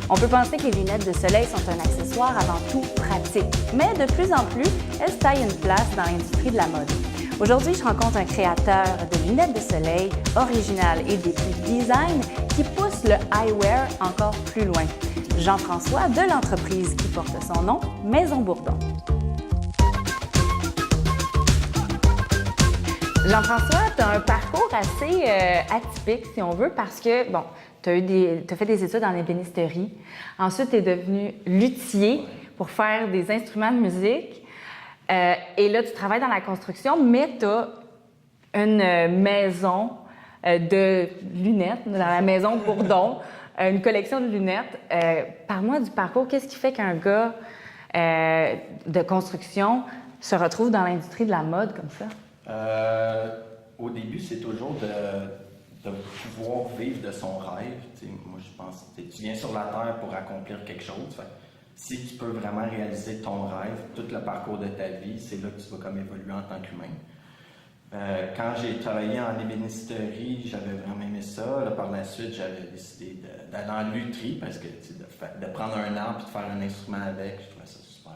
On peut penser que les lunettes de soleil sont un accessoire avant tout pratique, mais de plus en plus, elles se taillent une place dans l'industrie de la mode. Aujourd'hui, je rencontre un créateur de lunettes de soleil originales et d'épique design qui pousse le eyewear encore plus loin. Jean-François de l'entreprise qui porte son nom, Maison Bourdon. Jean-François, tu as un parcours assez atypique, si on veut, parce que, bon, tu as fait des études en ébénisterie. Ensuite, tu es devenu luthier pour faire des instruments de musique. Et là, tu travailles dans la construction, mais tu as une maison de lunettes, dans la Maison Bourdon, une collection de lunettes. Parle-moi du parcours. Qu'est-ce qui fait qu'un gars de construction se retrouve dans l'industrie de la mode comme ça? Au début, c'est toujours de pouvoir vivre de son rêve. T'sais, moi, je pense que tu viens sur la Terre pour accomplir quelque chose. Fait, si tu peux vraiment réaliser ton rêve, tout le parcours de ta vie, c'est là que tu vas comme évoluer en tant qu'humain. Quand j'ai travaillé en ébénisterie, j'avais vraiment aimé ça. Là, par la suite, j'avais décidé d'aller en lutherie parce que de prendre un arbre et de faire un instrument avec, je trouvais ça super.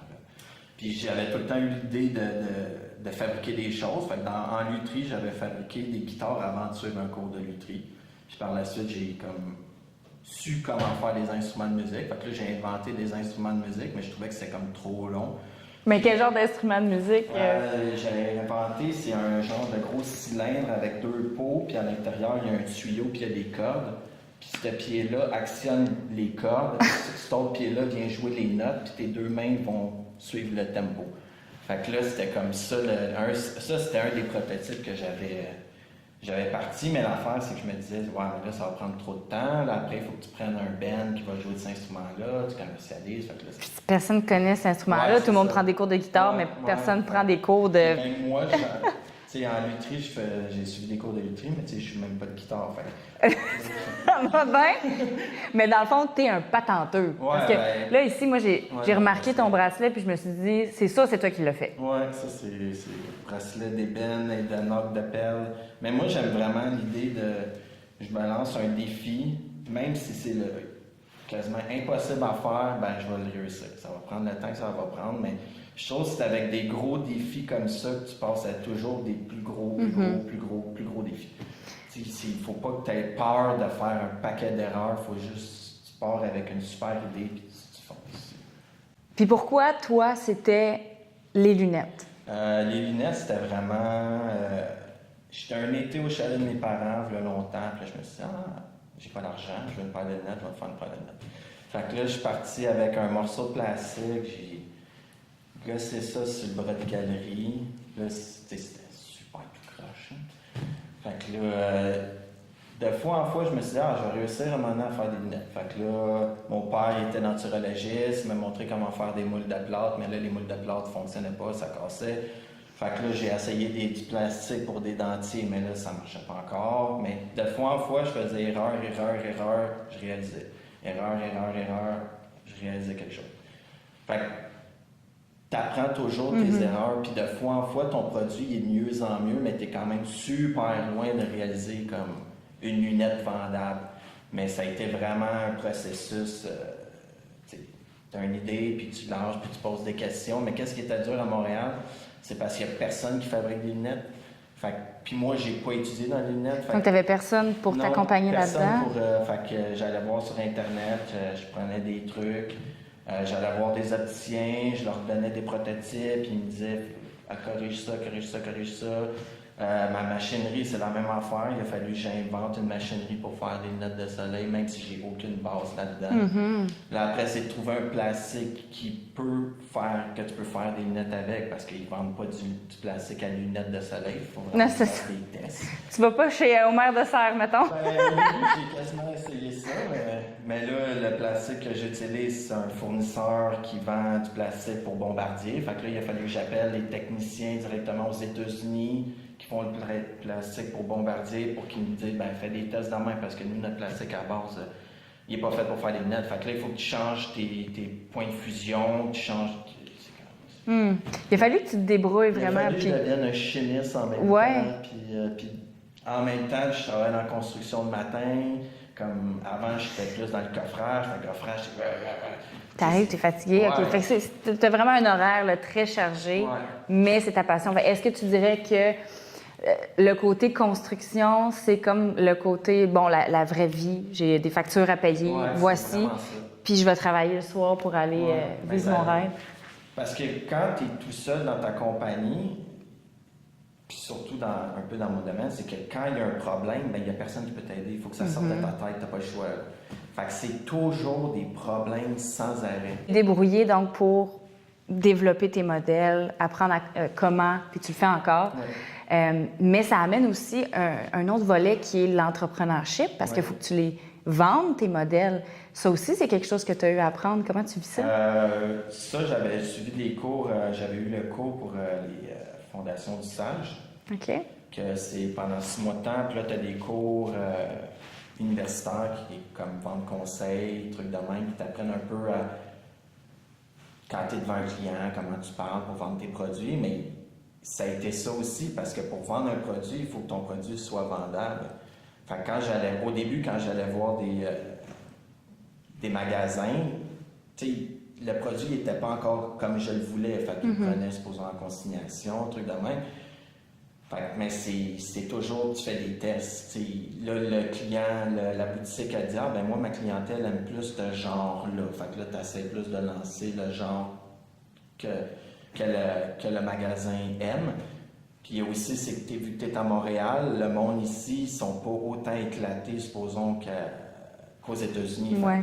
Puis j'avais tout le temps eu l'idée de fabriquer des choses. Fait que en lutherie, j'avais fabriqué des guitares avant de suivre un cours de lutherie. Puis par la suite, j'ai comme su comment faire des instruments de musique. Fait que là, j'ai inventé des instruments de musique, mais je trouvais que c'était comme trop long. Mais quel genre d'instrument de musique? J'ai inventé, c'est un genre de gros cylindre avec deux pots, puis à l'intérieur, il y a un tuyau, puis il y a des cordes. Puis ce pied-là actionne les cordes, puis cet autre pied-là vient jouer les notes, puis tes deux mains vont suivre le tempo. Fait que là, c'était comme ça. Ça, c'était un des prototypes que j'avais parti, mais l'affaire, c'est que je me disais, ouais, mais là, ça va prendre trop de temps. Là, après, il faut que tu prennes un band qui va jouer cet instrument-là, tu commercialises. Fait que là, personne ne connaît cet instrument-là. Tout le monde prend des cours de guitare, mais personne ne prend des cours de... Même moi, en lutherie, j'ai suivi des cours de lutherie, mais je ne suis même pas de guitare. Fait. Ça va bien. Mais dans le fond, tu es un patenteux. Ouais, parce que là, ici, moi, j'ai remarqué ton bracelet, puis je me suis dit, c'est toi qui l'as fait. Oui, ça, c'est le bracelet d'ébène et de noc de perles. Mais moi, j'aime vraiment l'idée je me lance un défi, même si c'est quasiment impossible à faire, ben je vais le réussir. Ça va prendre le temps que ça va prendre, mais je trouve que c'est avec des gros défis comme ça que tu passes à toujours des plus gros défis. Il ne faut pas que tu aies peur de faire un paquet d'erreurs, il faut juste tu pars avec une super idée puis tu fonces. Puis pourquoi, toi, c'était les lunettes? Les lunettes, c'était vraiment... j'étais un été au chalet de mes parents, il y a longtemps, puis là, je me suis dit, j'ai pas d'argent, je veux une paire de lunettes, je vais me faire une paire de lunettes. Fait que là, je suis parti avec un morceau de plastique, j'ai gossé ça sur le bras de galerie. Là, c'était super tout croche. Hein. Fait que là, de fois en fois, je me suis dit, je vais réussir à un moment donné à faire des lunettes. Fait que là, mon père était naturologiste, il m'a montré comment faire des moules de plâtre, mais là, les moules de plâtre ne fonctionnaient pas, ça cassait. Fait que là, j'ai essayé du plastique pour des dentiers, mais là, ça ne marchait pas encore. Mais de fois en fois, je faisais erreur, je réalisais. Erreur, je réalisais quelque chose. Fait que tu apprends toujours tes erreurs, puis de fois en fois, ton produit est de mieux en mieux, mais tu es quand même super loin de réaliser comme une lunette vendable. Mais ça a été vraiment un processus. Tu as une idée, puis tu lances, puis tu poses des questions. Mais qu'est-ce qui était dur à Montréal? C'est parce qu'il n'y a personne qui fabrique des lunettes. Puis moi, j'ai pas étudié dans les lunettes. Donc, tu n'avais personne pour t'accompagner là-dedans? Fait que j'allais voir sur Internet, je prenais des trucs, j'allais voir des opticiens, je leur donnais des prototypes, ils me disaient corrige ça. Ma machinerie, c'est la même affaire. Il a fallu que j'invente une machinerie pour faire des lunettes de soleil, même si j'ai aucune base là-dedans. Là, après, c'est de trouver un plastique qui peut faire que tu peux faire des lunettes avec, parce qu'ils ne vendent pas du plastique à lunettes de soleil. Il faut vraiment faire des tests. Tu vas pas chez Omer de Serre, mettons? J'ai quasiment essayé ça, mais là, le plastique que j'utilise, c'est un fournisseur qui vend du plastique pour Bombardier. Fait que là, il a fallu que j'appelle les techniciens directement aux États-Unis qui font le plastique pour Bombardier pour qu'ils me disent, fais des tests dans main parce que nous, notre plastique à base, il n'est pas fait pour faire des lunettes. Fait que là, il faut que tu changes tes points de fusion, tu changes... Il a fallu que tu te débrouilles vraiment. Il a fallu que je devienne un chimiste en même temps. Puis en même temps, je travaillais dans la construction le matin. comme avant, j'étais plus dans le coffrage. Dans le coffrage, T'arrives, t'es fatigué. Ouais. OK. Fait que t'as vraiment un horaire là, très chargé, Ouais. mais c'est ta passion. Est-ce que tu dirais que le côté construction, c'est comme le côté, bon, la vraie vie, j'ai des factures à payer, Ouais, voici, c'est vraiment ça. puis je vais travailler le soir pour aller Ben, vivre mon rêve. Parce que quand tu es tout seul dans ta compagnie, puis surtout un peu dans mon domaine, c'est que quand il y a un problème, ben, il n'y a personne qui peut t'aider. Il faut que ça sorte de ta tête, tu n'as pas le choix. Là. Fait que c'est toujours des problèmes sans arrêt. Débrouiller donc pour développer tes modèles, apprendre comment, puis tu le fais encore. Ouais. Mais ça amène aussi un autre volet qui est l'entrepreneurship, parce qu'il faut que tu les vendes, tes modèles. Ça aussi, c'est quelque chose que tu as eu à apprendre. Comment tu vis ça? Ça, j'avais suivi des cours, j'avais eu le cours pour les fondations du Sage. OK. Que c'est pendant 6 mois de temps, puis là, tu as des cours universitaires qui est comme vendre conseil, trucs de même, qui t'apprennent un peu à, quand tu es devant un client, comment tu parles pour vendre tes produits, mais ça a été ça aussi, parce que pour vendre un produit, il faut que ton produit soit vendable. Fait que au début, quand j'allais voir des magasins, tu sais, le produit n'était pas encore comme je le voulais. Fait qu'ils le prenaient, supposons, en consignation, truc de même. Mais c'est toujours, tu fais des tests. T'sais. Là, le client, la boutique, elle dit, ah ben moi, ma clientèle aime plus ce genre-là. Fait que là, tu essaies plus de lancer le genre que le magasin aime. Puis il y a aussi, c'est que vu que tu es à Montréal, le monde ici, ils sont pas autant éclatés, supposons, qu'aux États-Unis. Ouais.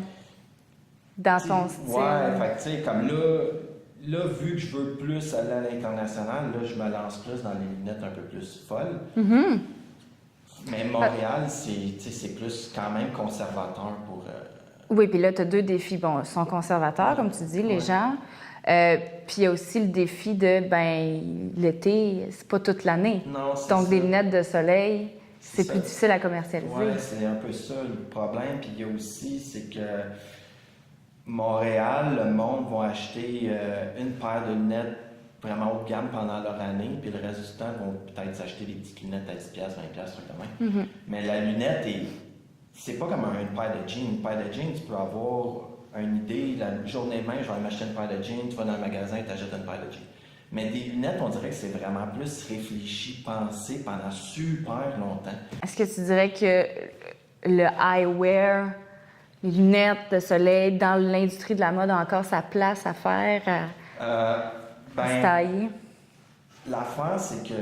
Dans ton style. Ouais, fait que tu sais, comme là, vu que je veux plus aller à l'international, là, je me lance plus dans les lunettes un peu plus folles. Mm-hmm. Mais Montréal, c'est plus quand même conservateur pour... Oui, puis là, tu as deux défis. Bon, ils sont conservateurs, comme tu dis, les gens. Puis il y a aussi le défi de, ben, l'été, c'est pas toute l'année. Non, c'est Donc, ça. des lunettes de soleil, c'est ça. plus difficile à commercialiser. Ouais, c'est un peu ça le problème. Puis il y a aussi, c'est que Montréal, le monde va acheter une paire de lunettes vraiment haut de gamme pendant leur année, puis le reste du temps, vont peut-être s'acheter des petites lunettes à 10$, 20$, trucs de même. Mais la lunette, c'est pas comme une paire de jeans. Une paire de jeans, tu peux avoir une idée, la journée même, je vais m'acheter une paire de jeans, tu vas dans le magasin, tu achètes une paire de jeans. Mais des lunettes, on dirait que c'est vraiment plus réfléchi, pensé pendant super longtemps. Est-ce que tu dirais que le eyewear, les lunettes de soleil, dans l'industrie de la mode, a encore sa place à faire, à se tailler? L'affaire, c'est que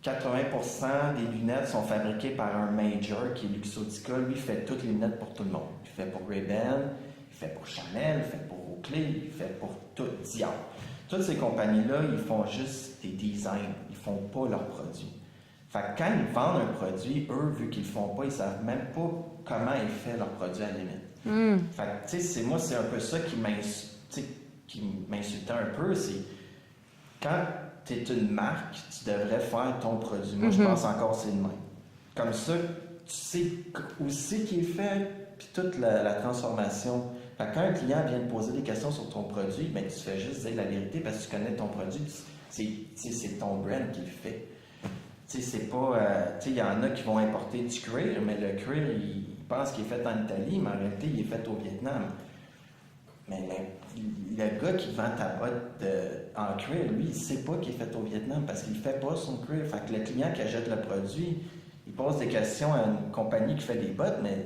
80% des lunettes sont fabriquées par un major qui est Luxottica. Lui, il fait toutes les lunettes pour tout le monde. Il fait pour Ray-Ban, il fait pour Chanel, il fait pour Oakley, il fait pour tout Dior. Toutes ces compagnies-là, ils font juste des designs. Ils font pas leurs produits. Fait que quand ils vendent un produit, eux, vu qu'ils le font pas, ils savent même pas comment ils font leur produit à la limite. Fait que, tu sais, moi, c'est un peu ça qui m'insultait un peu, c'est quand tu es une marque, tu devrais faire ton produit. Moi, je pense encore que c'est le même. Comme ça, tu sais où c'est qui est fait, puis toute la transformation. Fait que quand un client vient te poser des questions sur ton produit, ben, tu fais juste dire la vérité parce que tu connais ton produit. C'est ton brand qui le fait. Tu sais, c'est pas... tu sais, il y en a qui vont importer du cuir, mais le cuir, ils pensent qu'il est fait en Italie, mais en réalité, il est fait au Vietnam. Mais le gars qui vend ta botte en cuir, lui, il sait pas qu'il est fait au Vietnam parce qu'il fait pas son cuir. Fait que le client qui achète le produit, il pose des questions à une compagnie qui fait des bottes, mais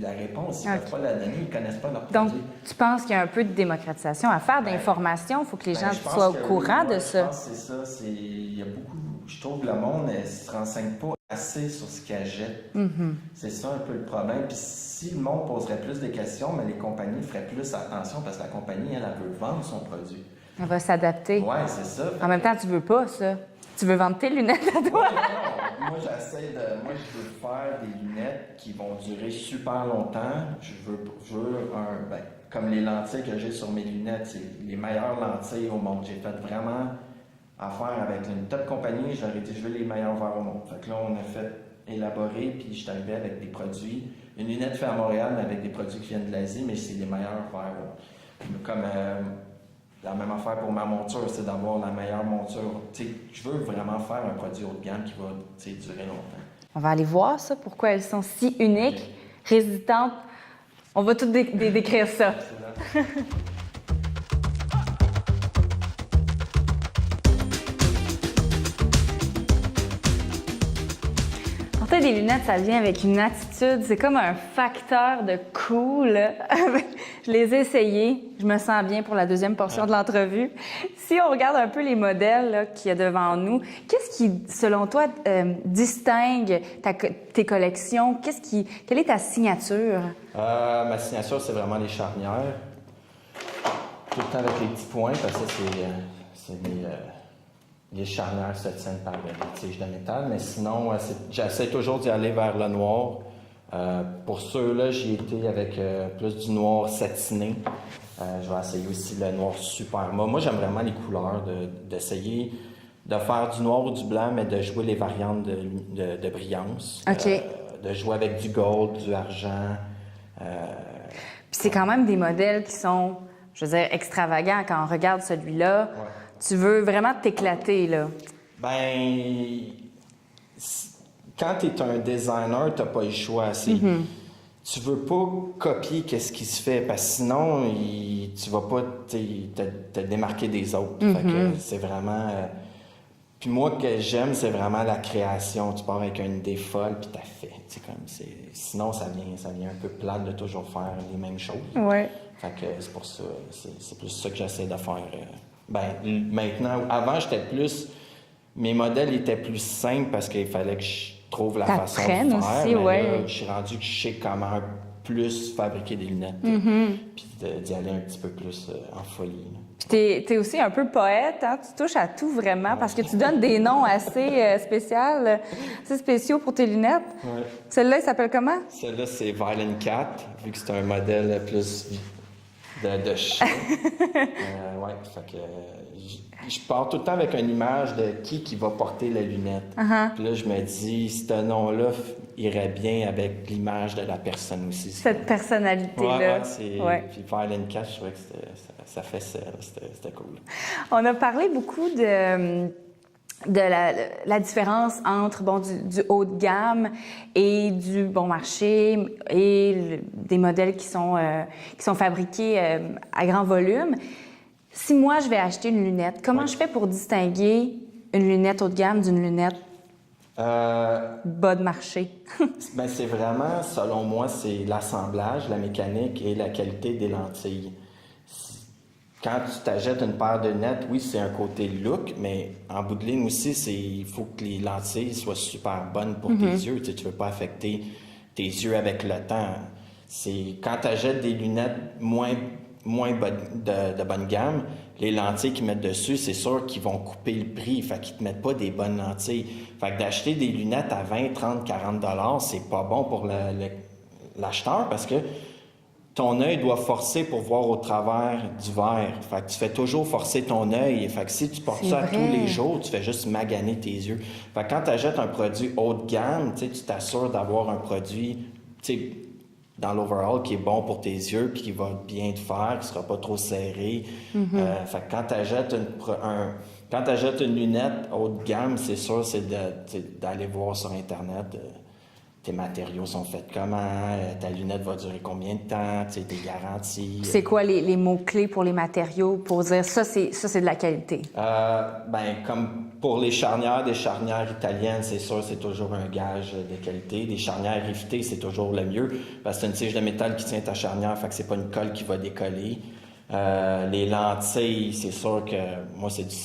la réponse, ils ne peuvent pas la donner, ils ne connaissent pas leur produit. Donc, tu penses qu'il y a un peu de démocratisation à faire, d'information? Il faut que les gens soient au courant de ça. Je pense que c'est ça. Il y a beaucoup... Je trouve que le monde ne se renseigne pas assez sur ce qu'ils achètent. C'est ça un peu le problème. Puis si le monde poserait plus de questions, mais les compagnies feraient plus attention parce que la compagnie, elle veut vendre son produit. Elle va s'adapter. Oui, c'est ça. En même temps, tu veux pas ça. Tu veux vendre tes lunettes à toi. Non. Moi, je veux faire des lunettes qui vont durer super longtemps. Je veux comme les lentilles que j'ai sur mes lunettes, c'est les meilleures lentilles au monde. J'ai fait vraiment affaire avec une top compagnie. Je leur ai dit, je veux les meilleurs verres au monde. Fait que là, on a fait élaborer, puis je suis arrivé avec des produits. Une lunette faite à Montréal, mais avec des produits qui viennent de l'Asie, mais c'est les meilleurs verres au monde. Comme... la même affaire pour ma monture, c'est d'avoir la meilleure monture. T'sais, je veux vraiment faire un produit haut de gamme qui va durer longtemps. On va aller voir ça, pourquoi elles sont si uniques. résistante. On va tout décrire ça. Porter des lunettes, ça vient avec une attitude. C'est comme un facteur de cool. Je les ai essayées. Je me sens bien pour la deuxième portion de l'entrevue. Si on regarde un peu les modèles qu'il y a devant nous, qu'est-ce qui, selon toi, distingue tes collections? Quelle est ta signature? Ma signature, c'est vraiment les charnières. Tout le temps avec les petits points, parce que c'est les charnières se tiennent par des tiges de métal. Mais sinon, j'essaie toujours d'y aller vers le noir. Pour ceux-là, j'y étais avec plus du noir satiné. Je vais essayer aussi le noir super mat. Moi, j'aime vraiment les couleurs, d'essayer de faire du noir ou du blanc, mais de jouer les variantes de brillance. OK. De jouer avec du gold, du argent. Puis c'est quand même des modèles qui sont, je veux dire, extravagants. Quand on regarde celui-là, Ouais. tu veux vraiment t'éclater, là. Ben, quand tu es un designer, tu n'as pas le choix. Tu veux pas copier ce qui se fait, parce que sinon, tu vas pas te démarquer des autres. Fait que c'est vraiment... Puis moi, ce que j'aime, c'est vraiment la création. Tu pars avec une idée folle, puis t'as fait. Sinon, ça vient un peu plate de toujours faire les mêmes choses. Ouais. Fait que c'est pour ça, c'est plus ça que j'essaie de faire. Maintenant, avant, j'étais plus... Mes modèles étaient plus simples parce qu'il fallait que je trouve la façon de faire. Aussi, mais ouais. là, je suis rendu que je sais comment plus fabriquer des lunettes. Puis d'y aller un petit peu plus en folie. Puis t'es aussi un peu poète, hein? Tu touches à tout vraiment parce que tu donnes des noms assez spéciaux pour tes lunettes. Ouais. Celle-là, il s'appelle comment? Celle-là, c'est Violent Cat, vu que c'est un modèle plus de chat. Ouais, fait que je pars tout le temps avec une image de qui va porter la lunette. Puis là, je me dis, ce nom-là irait bien avec l'image de la personne aussi. Cette personnalité-là. Ouais. Puis Violent Cat, je trouvais que ça fait ça. C'était cool. On a parlé beaucoup de la différence entre du haut de gamme et du bon marché et des modèles qui sont fabriqués à grand volume. Si moi, je vais acheter une lunette, comment je fais pour distinguer une lunette haut de gamme d'une lunette bas de marché? C'est vraiment, selon moi, c'est l'assemblage, la mécanique et la qualité des lentilles. Quand tu t'achètes une paire de lunettes, oui, c'est un côté look, mais en bout de ligne aussi, il faut que les lentilles soient super bonnes pour tes yeux. Tu ne veux pas affecter tes yeux avec le temps. Quand tu achètes des lunettes moins de bonne gamme, les lentilles qu'ils mettent dessus, c'est sûr qu'ils vont couper le prix. Fait qu'ils te mettent pas des bonnes lentilles. Fait que d'acheter des lunettes à 20, 30, 40 $, c'est pas bon pour l'acheteur parce que ton œil doit forcer pour voir au travers du verre. Fait que tu fais toujours forcer ton œil. Fait que si tu portes ça tous les jours, tu fais juste maganer tes yeux. Fait que quand tu achètes un produit haut de gamme, tu t'assures d'avoir un produit, dans l'overall qui est bon pour tes yeux puis qui va bien te faire, qui sera pas trop serré. Fait que quand tu achètes une lunette haut de gamme, c'est sûr, c'est d'aller voir sur Internet tes matériaux sont faits comment, ta lunette va durer combien de temps, tes garanties. C'est quoi les mots-clés pour les matériaux pour dire ça, c'est de la qualité? Comme pour les charnières, des charnières italiennes, c'est sûr, c'est toujours un gage de qualité. Des charnières rivetées, c'est toujours le mieux parce que c'est une tige de métal qui tient ta charnière, fait que c'est pas une colle qui va décoller. Les lentilles, c'est sûr que moi, c'est du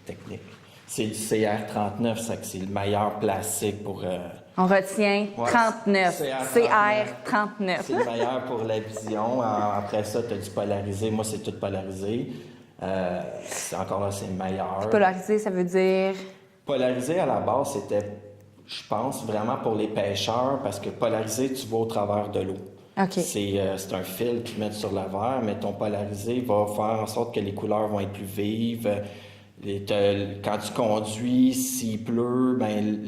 technique. C'est du CR39, c'est le meilleur plastique pour... On retient 39. CR39. C'est le meilleur pour la vision. Après ça, tu as du polarisé. Moi, c'est tout polarisé. Encore là, c'est le meilleur. Polarisé, ça veut dire? Polarisé, à la base, c'était, je pense, vraiment pour les pêcheurs parce que polarisé, tu vois au travers de l'eau. Okay. C'est un fil qu'ils mettent sur le verre, mais ton polarisé va faire en sorte que les couleurs vont être plus vives. Quand tu conduis, s'il pleut,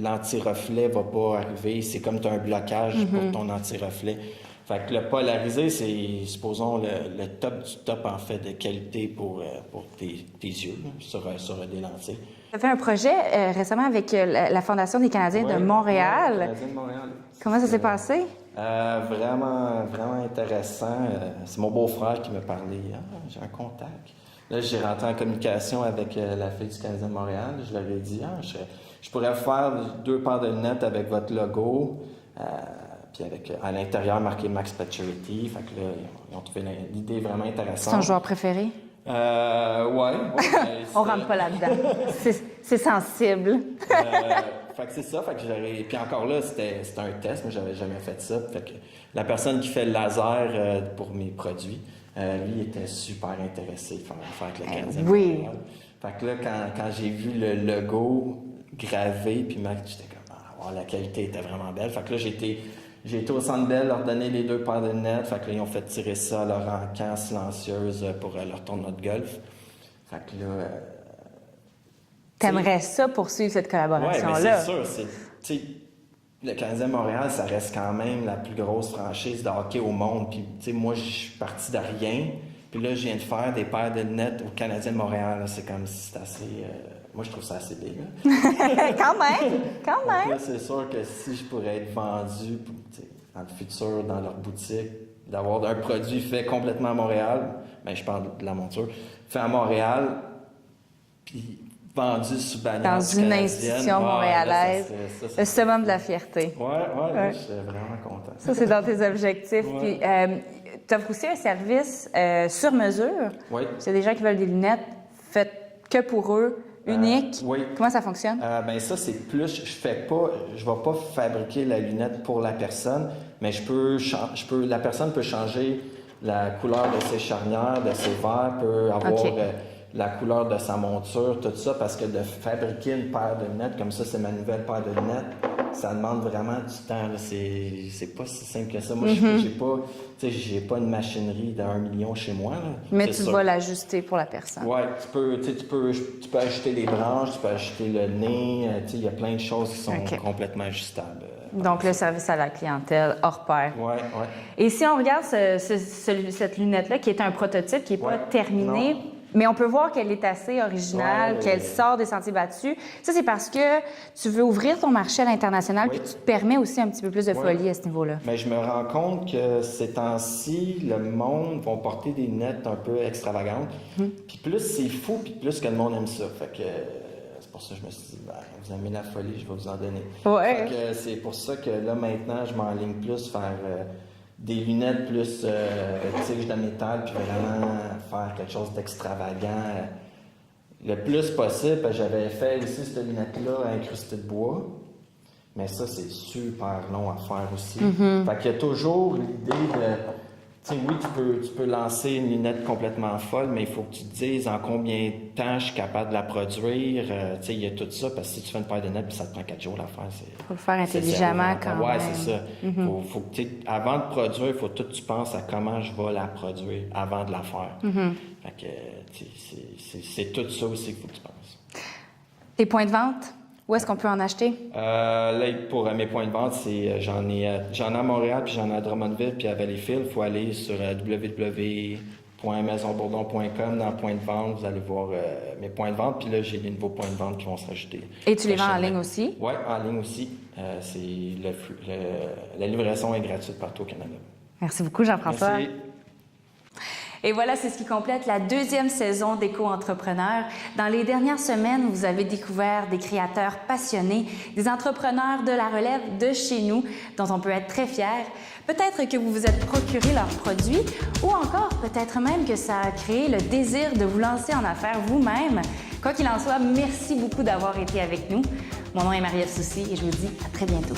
l'anti-reflet va pas arriver. C'est comme tu as un blocage pour ton anti-reflet. Fait que le polarisé, c'est, supposons, le top du top, en fait, de qualité pour tes yeux, sur des lentilles. Tu as fait un projet récemment avec la Fondation des Canadiens de Montréal. Ouais, Canadiens de Montréal. Comment ça s'est passé? Vraiment, vraiment intéressant. C'est mon beau-frère qui m'a parlé. Ah, j'ai un contact. Là, j'ai rentré en communication avec la fille du Canadien de Montréal. Je leur ai dit, je pourrais faire 2 paires de lunettes avec votre logo, puis avec à l'intérieur marqué Max Pacioretty. Fait que là, ils ont trouvé l'idée vraiment intéressante. C'est ton joueur préféré? Ouais. On rentre pas là-dedans. C'est sensible. Fait que c'est ça. Fait que puis encore là, c'était un test. Moi, j'avais jamais fait ça. Fait que la personne qui fait le laser pour mes produits, lui était super intéressé de faire avec le Canadien. Oui. Fait que là, quand j'ai vu le logo gravé, puis j'étais comme, wow, la qualité était vraiment belle. Fait que là, j'ai été au Centre Bell, leur donner les 2 paires de lunettes. Fait que là, ils ont fait tirer ça à leur encan silencieuse pour leur tournoi de golf. Fait que là... T'aimerais ça poursuivre cette collaboration-là? Oui, c'est sûr. Le Canadien de Montréal, ça reste quand même la plus grosse franchise de hockey au monde. Puis, moi, je suis parti de rien. Puis là, je viens de faire des paires de lunettes au Canadien de Montréal. C'est comme si c'est assez... Moi, je trouve ça assez big. Quand même! Donc là, c'est sûr que si je pourrais être vendu dans le futur, dans leur boutique, d'avoir un produit fait complètement à Montréal, bien, je parle de la monture, fait à Montréal, puis vendu sous bannière dans une institution montréalaise, le summum de la fierté. Ouais. Je suis vraiment content. Ça, c'est dans tes objectifs. Ouais. Puis, tu offres aussi un service sur mesure. Oui. C'est des gens qui veulent des lunettes faites que pour eux, uniques. Oui. Comment ça fonctionne? Ben ça, c'est plus... Je vais pas fabriquer la lunette pour la personne, mais la personne peut changer la couleur de ses charnières, de ses verres, peut avoir... la couleur de sa monture, tout ça, parce que de fabriquer une paire de lunettes, comme ça, c'est ma nouvelle paire de lunettes, ça demande vraiment du temps. Là. C'est pas si simple que ça. Moi, j'ai pas une machinerie d'1 million chez moi. Là. Mais tu vas l'ajuster pour la personne. Oui, tu peux ajouter les branches, tu peux ajouter le nez. Il y a plein de choses qui sont complètement ajustables. Donc, le service à la clientèle hors pair. Oui. Et si on regarde cette lunette-là, qui est un prototype, qui n'est pas terminé... Non. Mais on peut voir qu'elle est assez originale, qu'elle sort des sentiers battus. Ça, c'est parce que tu veux ouvrir ton marché à l'international, puis tu te permets aussi un petit peu plus de folie à ce niveau-là. Mais je me rends compte que ces temps-ci, le monde va porter des lunettes un peu extravagantes. Puis plus c'est fou, puis plus que le monde aime ça. Fait que c'est pour ça que je me suis dit, vous aimez la folie, je vais vous en donner. Ouais. Fait que c'est pour ça que là, maintenant, je m'enligne plus vers... des lunettes plus tige de métal, puis vraiment faire quelque chose d'extravagant le plus possible. J'avais fait aussi cette lunette-là incrustée de bois, mais ça, c'est super long à faire aussi. Fait qu'il y a toujours l'idée de... oui, tu peux lancer une lunette complètement folle, mais il faut que tu te dises en combien de temps je suis capable de la produire. Il y a tout ça, parce que si tu fais une paire de lunettes, puis ça te prend 4 jours à la faire. Il faut le faire intelligemment quand même. Oui, c'est ça. Faut que, avant de produire, il faut que tu penses à comment je vais la produire avant de la faire. Fait que, c'est tout ça aussi qu'il faut que tu penses. Tes points de vente? Où est-ce qu'on peut en acheter? Là, pour mes points de vente, j'en ai à Montréal, puis j'en ai à Drummondville, puis à Valleyfield. Il faut aller sur www.maisonbourdon.com. Dans Points de vente, vous allez voir mes points de vente. Puis là, j'ai des nouveaux points de vente qui vont se rajouter. Et tu les vends en ligne aussi? Oui, en ligne aussi. La livraison est gratuite partout au Canada. Merci beaucoup, Jean-François. Merci. Et voilà, c'est ce qui complète la 2e saison d'Éco-entrepreneurs. Dans les dernières semaines, vous avez découvert des créateurs passionnés, des entrepreneurs de la relève de chez nous, dont on peut être très fier. Peut-être que vous vous êtes procuré leurs produits ou encore peut-être même que ça a créé le désir de vous lancer en affaires vous-même. Quoi qu'il en soit, merci beaucoup d'avoir été avec nous. Mon nom est Marielle Soucy et je vous dis à très bientôt.